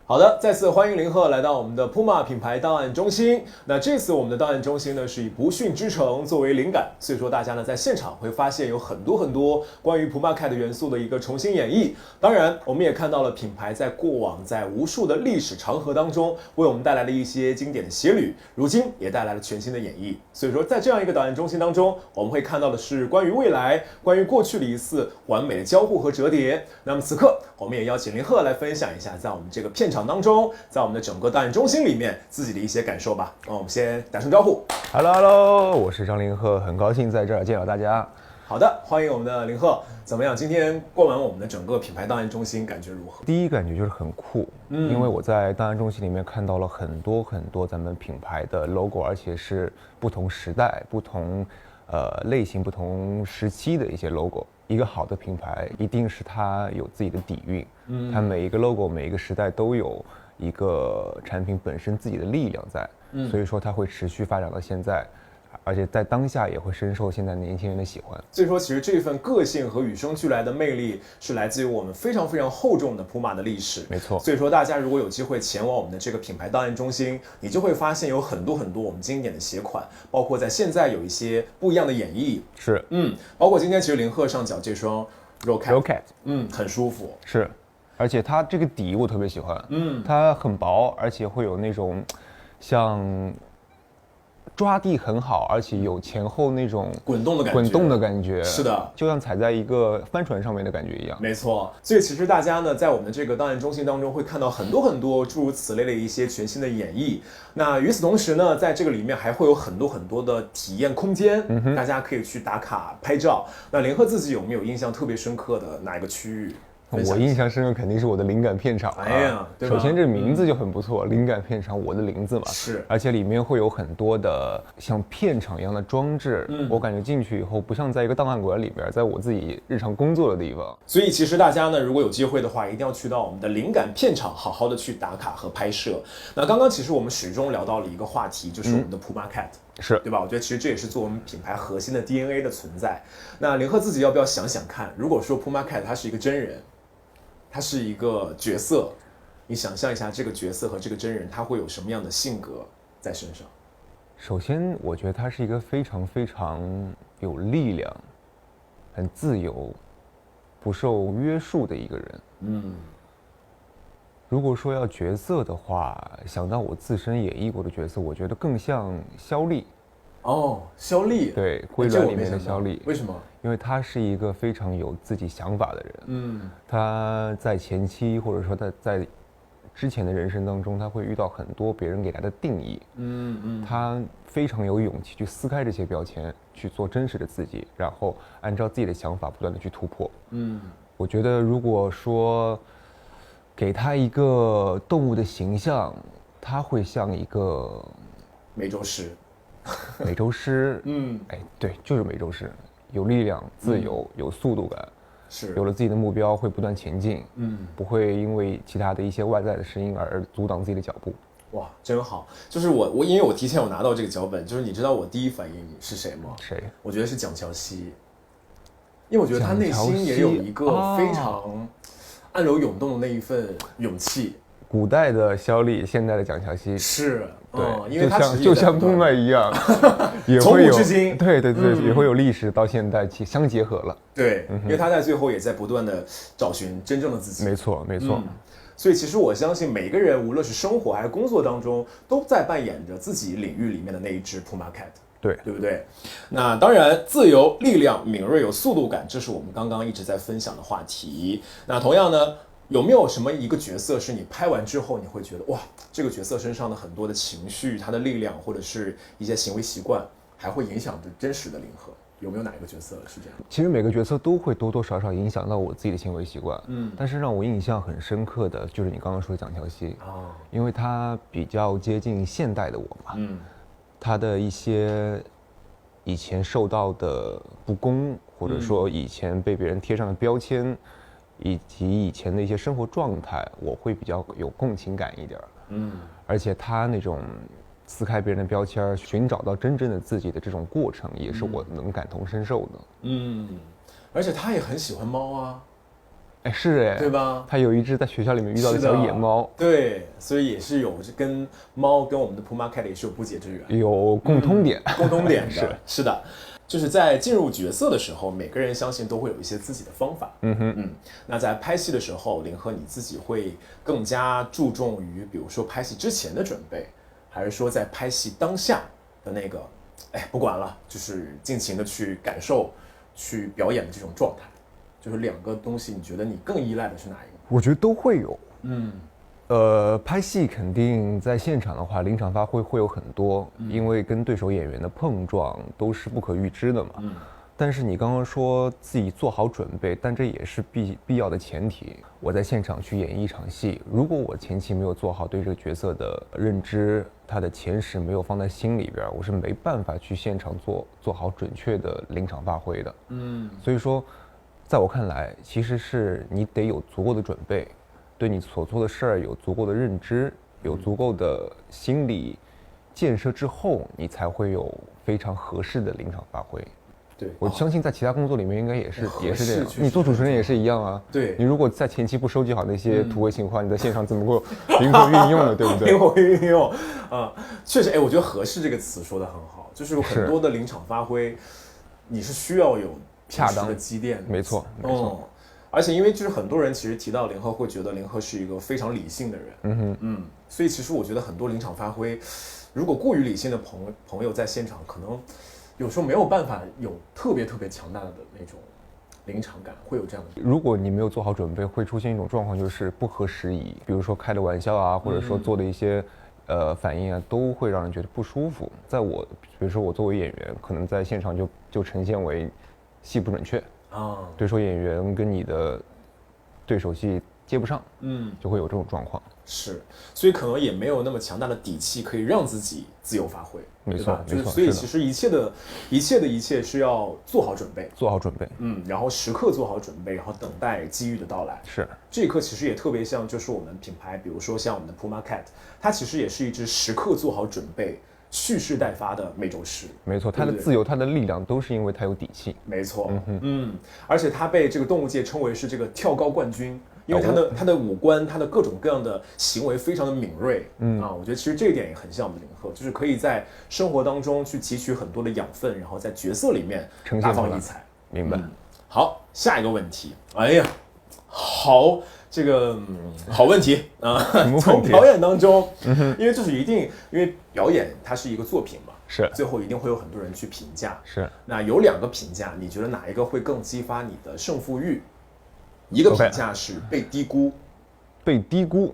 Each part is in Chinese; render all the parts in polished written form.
好的，再次欢迎林鹤来到我们的 Puma 品牌档案中心。那这次我们的档案中心呢是以不驯之城作为灵感，所以说大家呢在现场会发现有很多关于 Puma Cat 元素的一个重新演绎。当然，我们也看到了品牌在过往在无数的历史长河当中为我们带来了一些经典的鞋履，如今也带来了全新的演绎。所以说，在这样一个档案中心当中，我们会看到的是关于未来、关于过去的一次完美的交互和折叠。那么此刻，我们也邀请林鹤来分享一下在我们这个片场当中，在我们的整个档案中心里面自己的一些感受吧。我们先打声招呼。Hello， 我是张林鹤，很高兴在这儿见到大家。好的，欢迎我们的林鹤。怎么样？今天逛完我们的整个品牌档案中心，感觉如何？第一感觉就是很酷，因为我在档案中心里面看到了很多咱们品牌的 logo， 而且是不同时代、不同类型、不同时期的一些 logo。一个好的品牌一定是它有自己的底蕴，它每一个 logo、每一个时代都有一个产品本身自己的力量在，所以说它会持续发展到现在。而且在当下也会深受现在年轻人的喜欢。所以说，其实这份个性和与生俱来的魅力是来自于我们非常厚重的Puma的历史。没错。所以说，大家如果有机会前往我们的这个品牌档案中心，你就会发现有很多我们经典的鞋款，包括在现在有一些不一样的演绎。是，包括今天其实林鹤上脚这双 Rocket， 很舒服。是，而且它这个底我特别喜欢，它很薄，而且会有那种像。抓地很好，而且有前后那种滚动的感觉。是的，就像踩在一个帆船上面的感觉一样。没错，所以其实大家呢，在我们的这个档案中心当中，会看到很多诸如此类的一些全新的演绎。那与此同时呢，在这个里面还会有很多的体验空间，大家可以去打卡拍照。那林鹤自己有没有印象特别深刻的哪一个区域？我印象深刻肯定是我的灵感片场啊！哎呀，对吧？首先这名字就很不错，灵感片场，我的林字嘛。是，而且里面会有很多的像片场一样的装置，我感觉进去以后不像在一个档案馆里边，在我自己日常工作的地方。所以其实大家呢，如果有机会的话，一定要去到我们的灵感片场，好好的去打卡和拍摄。那刚刚其实我们始终聊到了一个话题，就是我们的 Puma Cat。是对吧？我觉得其实这也是做我们品牌核心的 DNA 的存在。那林鹤自己要不要想想看，如果说 Puma Cat 它是一个真人，它是一个角色，你想象一下这个角色和这个真人，他会有什么样的性格在身上？首先，我觉得他是一个非常有力量、很自由、不受约束的一个人。如果说要角色的话，想到我自身演绎过的角色，我觉得更像肖丽。哦，肖丽，对，《归来》里面的肖丽。为什么？因为他是一个非常有自己想法的人。他在前期或者说在之前的人生当中，他会遇到很多别人给他的定义。他非常有勇气去撕开这些标签，去做真实的自己，然后按照自己的想法不断的去突破。我觉得如果说给他一个动物的形象，他会像一个美洲狮。美洲狮，对，就是美洲狮，有力量、自由、有速度感，是有了自己的目标会不断前进，不会因为其他的一些外在的声音而阻挡自己的脚步。哇，真好！就是我因为我提前有拿到这个脚本，就是你知道我第一反应是谁吗？谁？我觉得是蒋乔熙，因为我觉得他内心也有一个非常暗流涌动的那一份勇气。古代的肖丽，现代的蒋乔熙，是，对，因为他就像布麦一样，也从会有古至今，对，也会有历史到现代相结合了。对，因为他在最后也在不断的找寻真正的自己。没错。所以其实我相信每个人，无论是生活还是工作当中，都在扮演着自己领域里面的那一只 Puma Cat。对不对？那当然，自由、力量、敏锐、有速度感，这是我们刚刚一直在分享的话题。那同样呢，有没有什么一个角色是你拍完之后你会觉得哇，这个角色身上的很多的情绪、他的力量或者是一些行为习惯，还会影响着真实的林鹤？有没有哪一个角色是这样？其实每个角色都会多多少少影响到我自己的行为习惯。但是让我印象很深刻的就是你刚刚说的蒋乔熙，因为他比较接近现代的我嘛。他的一些以前受到的不公，或者说以前被别人贴上的标签，以及以前的一些生活状态，我会比较有共情感一点。而且他那种撕开别人的标签，寻找到真正的自己的这种过程，也是我能感同身受的。而且他也很喜欢猫啊。哎，是哎，对吧？他有一只在学校里面遇到的小野猫，对，所以也是有跟猫跟我们的 Puma Cat 也是有不解之缘，有共通点，共通点的，是的。就是在进入角色的时候，每个人相信都会有一些自己的方法。那在拍戏的时候，林鹤你自己会更加注重于，比如说拍戏之前的准备，还是说在拍戏当下的那个，哎，不管了，就是尽情的去感受、去表演的这种状态？就是两个东西，你觉得你更依赖的是哪一个？我觉得都会有。拍戏肯定在现场的话，临场发挥会有很多，因为跟对手演员的碰撞都是不可预知的嘛。但是你刚刚说自己做好准备，但这也是必要的前提。我在现场去演绎一场戏，如果我前期没有做好对这个角色的认知，他的前史没有放在心里边，我是没办法去现场做好准确的临场发挥的。所以说，在我看来，其实是你得有足够的准备。对你所做的事儿有足够的认知，有足够的心理建设之后，你才会有非常合适的临场发挥。对，我相信在其他工作里面应该也是这样。你做主持人也是一样啊。对，你如果在前期不收集好那些突围情况，你在现场怎么够灵活运用呢？对不对？灵活运用啊，确实，哎，我觉得合适这个词说的很好，就是有很多的临场发挥，你是需要有恰当的积淀。没错，没错。而且因为就是很多人其实提到林鹤会觉得林鹤是一个非常理性的人，所以其实我觉得很多临场发挥，如果过于理性的朋友在现场，可能有时候没有办法有特别强大的那种临场感，会有这样的。如果你没有做好准备，会出现一种状况，就是不合时宜，比如说开的玩笑啊，或者说做的一些反应啊，都会让人觉得不舒服。比如说我作为演员，可能在现场就呈现为戏不准确。对手演员跟你的对手戏接不上，就会有这种状况。是，所以可能也没有那么强大的底气可以让自己自由发挥，没错，就是所以其实一切是要做好准备，然后时刻做好准备，然后等待机遇的到来。是，这一刻其实也特别像，就是我们品牌，比如说像我们的 Puma Cat， 它其实也是一只时刻做好准备、蓄势待发的美洲狮。没错，它的自由、它的力量都是因为它有底气。没错，而且它被这个动物界称为是这个跳高冠军。因为他的五官，他的各种各样的行为非常的敏锐，我觉得其实这一点也很像我们林鹤，就是可以在生活当中去汲取很多的养分，然后在角色里面大放异彩。明白。好，下一个问题，哎呀，好，这个好问题啊！从表演当中，因为就是因为表演它是一个作品嘛，是最后一定会有很多人去评价，是。那有两个评价，你觉得哪一个会更激发你的胜负欲？一个评价是被低估，被低估，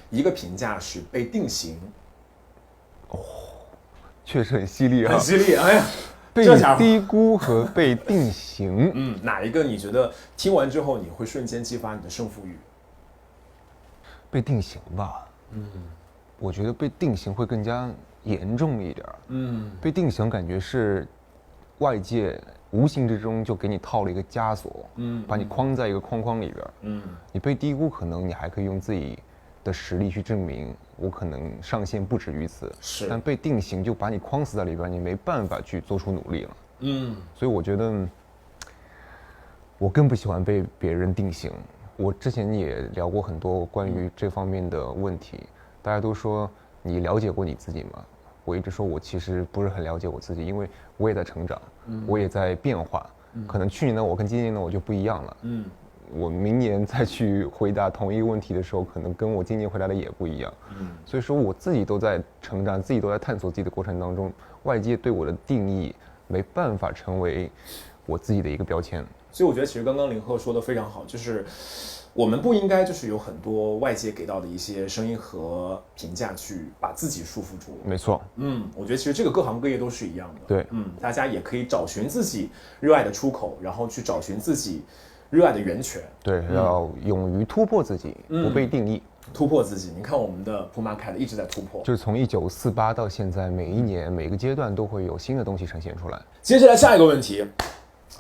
一个评价是被定型。哦，确实很犀利啊，很犀利。哎呀，被低估和被定型，哪一个你觉得听完之后你会瞬间激发你的胜负欲？被定型吧，我觉得被定型会更加严重一点，被定型感觉是外界无形之中就给你套了一个枷锁，把你框在一个框里边，你被低估，可能你还可以用自己的实力去证明，我可能上限不止于此，是，但被定型就把你框死在里边，你没办法去做出努力了，所以我觉得我更不喜欢被别人定型。我之前也聊过很多关于这方面的问题，大家都说你了解过你自己吗？我一直说我其实不是很了解我自己，因为我也在成长，我也在变化，可能去年的我跟今年的我就不一样了，我明年再去回答同一个问题的时候，可能跟我今年回答的也不一样，所以说我自己都在成长，自己都在探索自己的过程当中，外界对我的定义没办法成为我自己的一个标签。所以我觉得其实刚刚林鹤说的非常好，就是我们不应该就是有很多外界给到的一些声音和评价去把自己束缚住。没错，我觉得其实这个各行各业都是一样的。对，大家也可以找寻自己热爱的出口，然后去找寻自己热爱的源泉。对，要勇于突破自己，不被定义。突破自己，你看我们的 Puma Cat 一直在突破，就是从1948到现在，每一年每个阶段都会有新的东西呈现出来。接下来下一个问题。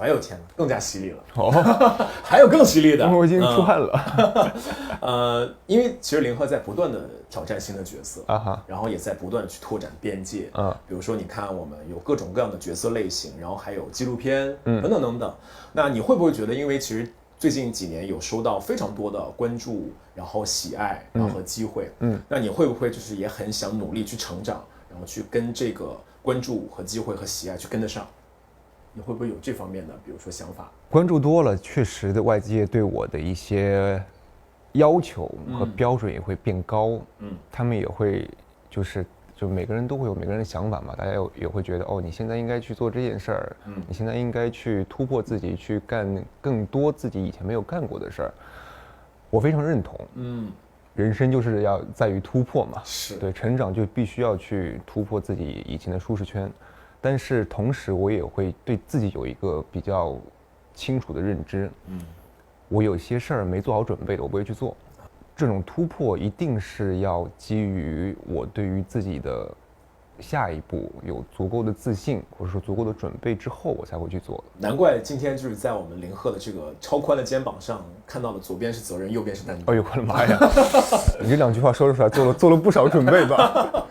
哎呦天哪，更加犀利了！还有更犀利的，我已经出汗了。因为其实林鹤在不断的挑战新的角色哈，然后也在不断去拓展边界。比如说你看我们有各种各样的角色类型，然后还有纪录片等等等等。那你会不会觉得，因为其实最近几年有收到非常多的关注，然后喜爱，然后和机会。那你会不会就是也很想努力去成长，然后去跟这个关注和机会和喜爱去跟得上？你会不会有这方面的，比如说想法？关注多了，确实的外界对我的一些要求和标准也会变高。他们也会就每个人都会有每个人的想法嘛，大家也会觉得哦，你现在应该去做这件事儿，你现在应该去突破自己，去干更多自己以前没有干过的事儿。我非常认同。人生就是要在于突破嘛，对，成长就必须要去突破自己以前的舒适圈。但是同时，我也会对自己有一个比较清楚的认知。我有些事儿没做好准备的，我不会去做。这种突破一定是要基于我对于自己的下一步有足够的自信，或者说足够的准备之后，我才会去做的。难怪今天就是在我们林鹤的这个超宽的肩膀上看到了左边是责任，右边是担当。哎呦我的妈呀！你这两句话说出来，做了不少准备吧？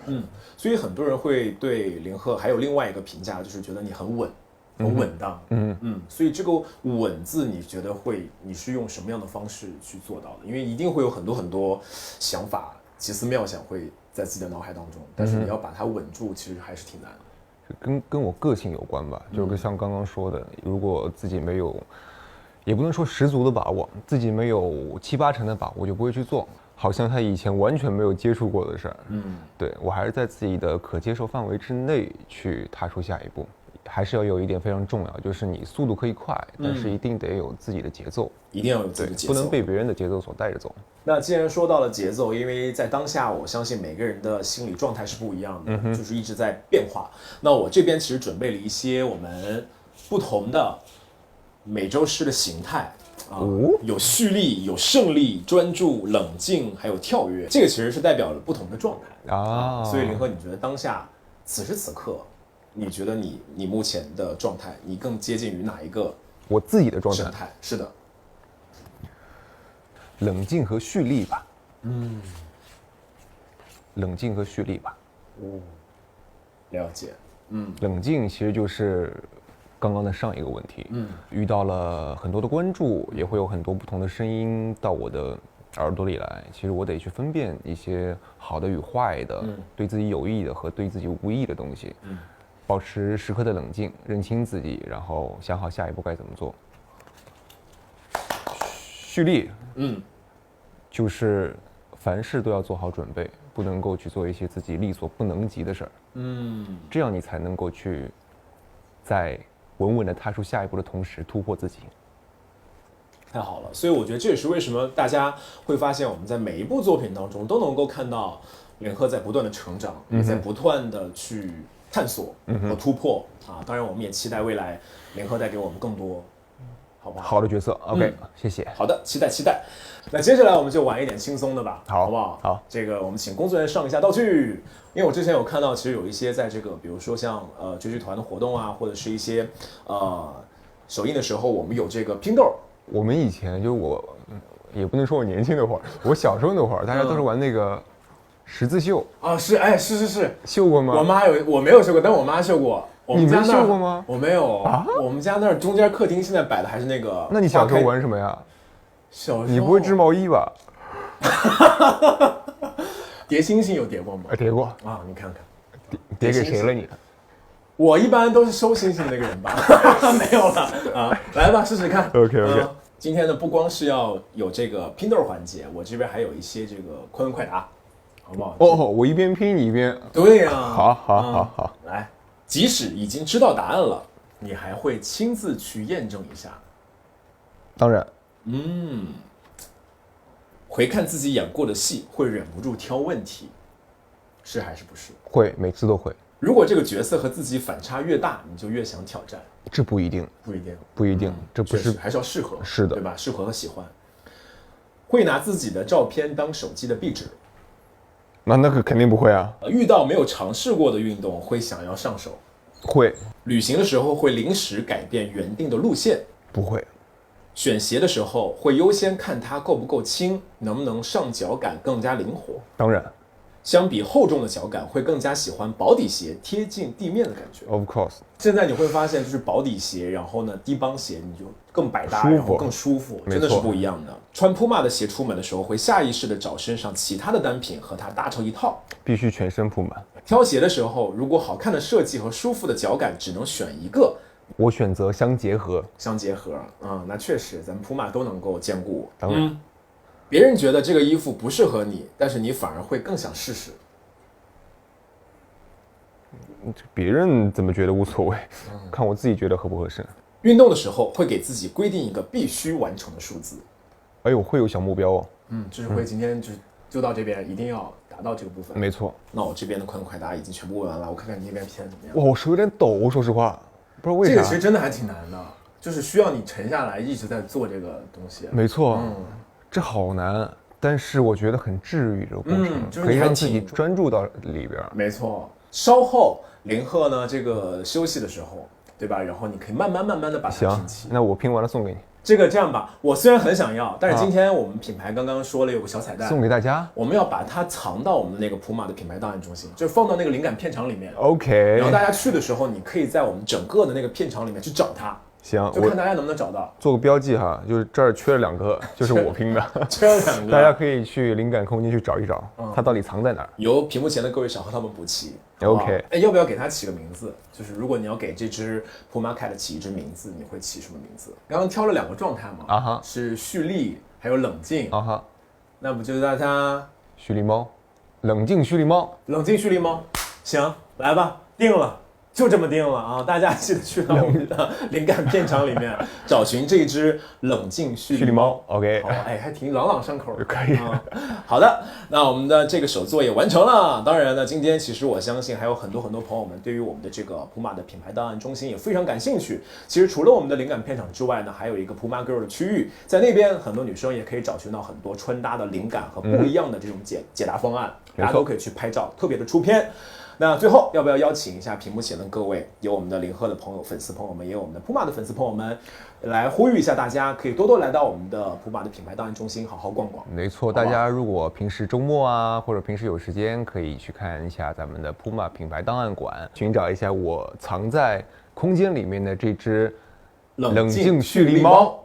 所以很多人会对林鹤还有另外一个评价，就是觉得你很稳。很稳当。所以这个稳字，你觉得你是用什么样的方式去做到的？因为一定会有很多想法、奇思妙想会在自己的脑海当中，但是你要把它稳住，其实还是挺难的。跟我个性有关吧，就是像刚刚说的，如果自己没有，也不能说十足的把握，自己没有7、8成的把握，就不会去做。好像他以前完全没有接触过的事儿。对，我还是在自己的可接受范围之内去踏出下一步。还是要有一点非常重要，就是你速度可以快，但是一定得有自己的节奏，一定要有自己的节奏，不能被别人的节奏所带着走。那既然说到了节奏，因为在当下，我相信每个人的心理状态是不一样的，就是一直在变化。那我这边其实准备了一些我们不同的每周诗的形态。有蓄力，有胜利，专注，冷静，还有跳跃。这个其实是代表了不同的状态啊。所以林鹤，你觉得当下此时此刻？你觉得你目前的状态，你更接近于哪一个？我自己的状态是的，冷静和蓄力吧。冷静和蓄力吧。了解。冷静其实就是刚刚的上一个问题。遇到了很多的关注，也会有很多不同的声音到我的耳朵里来。其实我得去分辨一些好的与坏的，对自己有益的和对自己无益的东西。保持时刻的冷静，认清自己，然后想好下一步该怎么做。蓄力，就是凡事都要做好准备，不能够去做一些自己力所不能及的事儿。这样你才能够去在稳稳的踏出下一步的同时突破自己。太好了，所以我觉得这也是为什么大家会发现我们在每一部作品当中都能够看到林鹤在不断的成长，也在不断的去探索和突破当然我们也期待未来林鹤带给我们更多好不好？好的角色 OK、谢谢。好的，期待。那接下来我们就玩一点轻松的吧，好不好？好，这个我们请工作人员上一下道具，因为我之前有看到，其实有一些在这个比如说像追剧团的活动啊，或者是一些首映的时候，我们有这个拼豆。我们以前就也不能说我年轻那会儿，我小时候那会儿，大家都是玩那个十字绣啊，是绣过吗？我没有绣过，但我妈绣过。你没绣过吗？我没有啊。我们家那儿中间客厅现在摆的还是那个。那你小时候玩什么呀？小时候你不会织毛衣吧？叠星星有叠过吗？叠过啊，你看看，叠给谁了你？我一般都是收星星的那个人吧。没有了啊，来吧，试试看。OK。今天呢，不光是要有这个拼豆环节，我这边还有一些这个快问快答，好不好？我一边拼你一边。对呀。好。来，即使已经知道答案了，你还会亲自去验证一下？当然。回看自己演过的戏，会忍不住挑问题，是还是不是？会，每次都会。如果这个角色和自己反差越大，你就越想挑战。这不一定，这不是，还是要适合，是的，对吧？适合和喜欢。会拿自己的照片当手机的壁纸？那个肯定不会啊。遇到没有尝试过的运动，会想要上手？会。旅行的时候会临时改变原定的路线？不会。选鞋的时候会优先看它够不够轻，能不能上脚感更加灵活？当然。相比厚重的脚感，会更加喜欢薄底鞋贴近地面的感觉。 Of course。现在你会发现，就是薄底鞋，然后呢低帮鞋，你就更百搭，舒服然后更舒服，真的是不一样的。穿 Puma 的鞋出门的时候，会下意识的找身上其他的单品和它搭成一套，必须全身铺满。挑鞋的时候，如果好看的设计和舒服的脚感只能选一个，我选择相结合。相结合，那确实咱们 Puma 都能够兼顾。当然，别人觉得这个衣服不适合你，但是你反而会更想试试。别人怎么觉得无所谓，看我自己觉得合不合适。运动的时候会给自己规定一个必须完成的数字。哎呦，会有小目标哦。知识会今天就到这边，一定要达到这个部分。没错。那我这边的快问快答已经全部问完了，我看看你那边偏怎么样。哇，我手有点抖，说实话，不知道为啥。这个其实真的还挺难的，就是需要你沉下来一直在做这个东西。没错，这好难，但是我觉得很治愈这个过程，就是可以让自己专注到里边。没错，稍后林鹤呢这个休息的时候，对吧？然后你可以慢慢的把它拼齐。那我拼完了送给你。这样吧，我虽然很想要，但是今天我们品牌刚刚说了有个小彩蛋，送给大家。我们要把它藏到我们的那个普马的品牌档案中心，就是放到那个灵感片场里面。OK。然后大家去的时候，你可以在我们整个的那个片场里面去找它。行，就看大家能不能找到。做个标记哈，就是这儿缺了2个，就是我拼的。缺了2个，大家可以去灵感空间去找一找，它到底藏在哪儿。由屏幕前的各位小和他们补齐。OK。要不要给它起个名字？就是如果你要给这只 Puma Cat 起一只名字，你会起什么名字？刚刚挑了2个状态嘛，是蓄力还有冷静。那不就叫它蓄力猫，冷静蓄力猫，冷静蓄力猫。行，来吧，定了。就这么定了啊！大家记得去到我们的灵感片场里面找寻这只冷静蓄力猫。OK， 还挺朗朗上口的。可以。好的，那我们的这个手作也完成了。当然呢，今天其实我相信还有很多朋友们对于我们的这个 Puma 的品牌档案中心也非常感兴趣。其实除了我们的灵感片场之外呢，还有一个 Puma Girl 的区域，在那边很多女生也可以找寻到很多穿搭的灵感和不一样的这种解答方案，大家都可以去拍照，特别的出片。那最后要不要邀请一下屏幕前的各位，有我们的林鹤的粉丝朋友们，也有我们的 Puma 的粉丝朋友们，来呼吁一下大家，可以多多来到我们的 Puma 的品牌档案中心，好好逛逛。没错，大家如果平时周末啊，或者平时有时间，可以去看一下咱们的 Puma 品牌档案馆，寻找一下我藏在空间里面的这只冷静蓄力猫。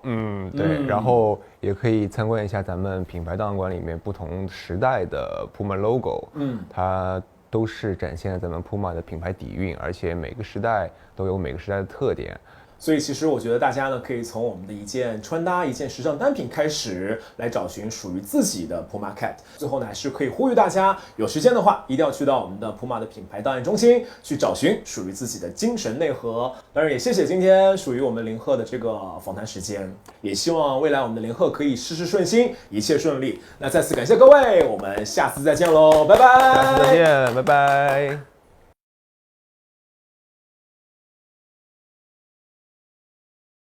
对，然后也可以参观一下咱们品牌档案馆里面不同时代的 Puma logo。它都是展现了咱们 Puma 的品牌底蕴，而且每个时代都有每个时代的特点。所以其实我觉得大家呢，可以从我们的一件穿搭、一件时尚单品开始，来找寻属于自己的 Puma Cat。最后呢，还是可以呼吁大家，有时间的话，一定要去到我们的 Puma 的品牌档案中心，去找寻属于自己的精神内核。当然，也谢谢今天属于我们林鹤的这个访谈时间，也希望未来我们的林鹤可以事事顺心，一切顺利。那再次感谢各位，我们下次再见喽，拜拜。下次再见，拜拜。